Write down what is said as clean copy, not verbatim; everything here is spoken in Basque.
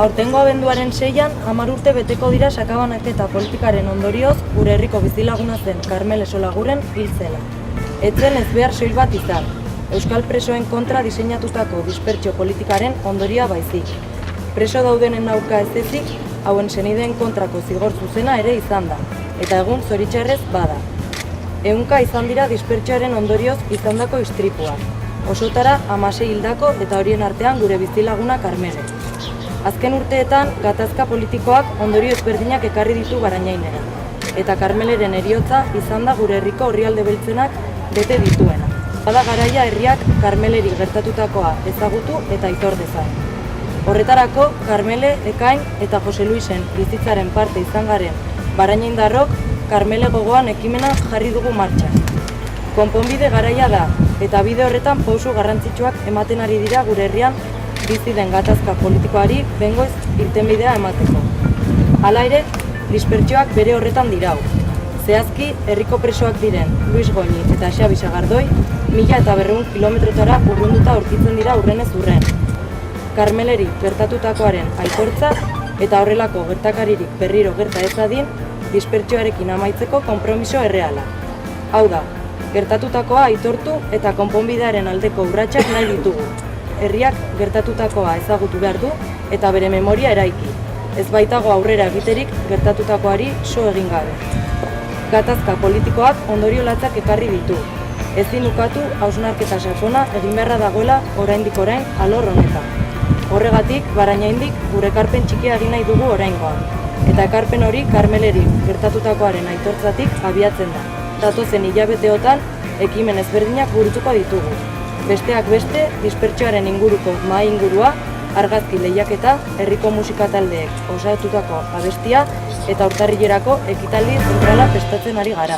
Aurtengo abenduaren 6an, 10 urte beteko dira sakabanaketa politikaren ondorioz gure herriko bizilaguna zen Karmele Solaguren hil zela. Ez zen ezbehar soil bat izan, euskal presoen kontra diseinatutako dispertsio politikaren ondoria baizik. Preso daudenen aurka ez ezik, hauen senideen kontrako zigor zuzena ere izan da, eta egun zoritxarrez bada. Ehunka izan dira dispertsioaren ondorioz izandako istripuak. Osotara 16 hildako eta horien artean gure bizilaguna Karmele. Azken urteetan, gatazka politikoak ondorio ezberdinak ekarri ditu Barañainera, eta Karmeleren heriotza izan da gure herriko orrialde beltzenak bete dituena. Bada garaia herriak Karmeleri gertatutakoa ezagutu eta aitor dezan. Horretarako, Karmele, Ekain eta Jose Luisen bizitzaren parte izan garen barañaindarrok Karmele gogoan ekimena jarri dugu martxan. Konponbide garaia da, eta bide horretan pausu garrantzitsuak ematen ari dira gure herrian bizi den gatazka politikoari bengoiz irtenbidea emateko. Hala ere, dispertsioak bere horretan dirau. Zehazki, herriko presoak diren Luis Goñi eta Xabi Sagardoi 1200 kilometrotara urrunduta aurkitzen dira urrenez urren. Karmeleri gertatutakoaren aitortza eta horrelako gertakaririk berriro gerta ez dadin, dispertsioarekin amaitzeko konpromiso erreala. Hau da, gertatutakoa aitortu eta konponbidearen aldeko urratsak nahi ditugu. Herriak gertatutakoa ezagutu behar du eta bere memoria eraiki. Ez baitago aurrera egiterik gertatutakoari so egin gabe. Gatazka politikoak ondorio latzak ekarri ditu. Ezin ukatu hausnarketa sakona egin beharra dagoela oraindik orain alor honetan. Horregatik, Barañaindik gure ekarpen txikia egin nahi dugu oraingoan. Eta ekarpen hori Karmeleri gertatutakoaren aitortzatik abiatzen da. Datozen hilabeteotan ekimen ezberdinak burutuko ditugu. Besteak beste, dispertsioaren inguruko mahai ingurua, argazki lehiaketa, herriko musika taldeek osatutako abestia eta urtarrilerako ekitaldi zentrala prestatzen ari gara.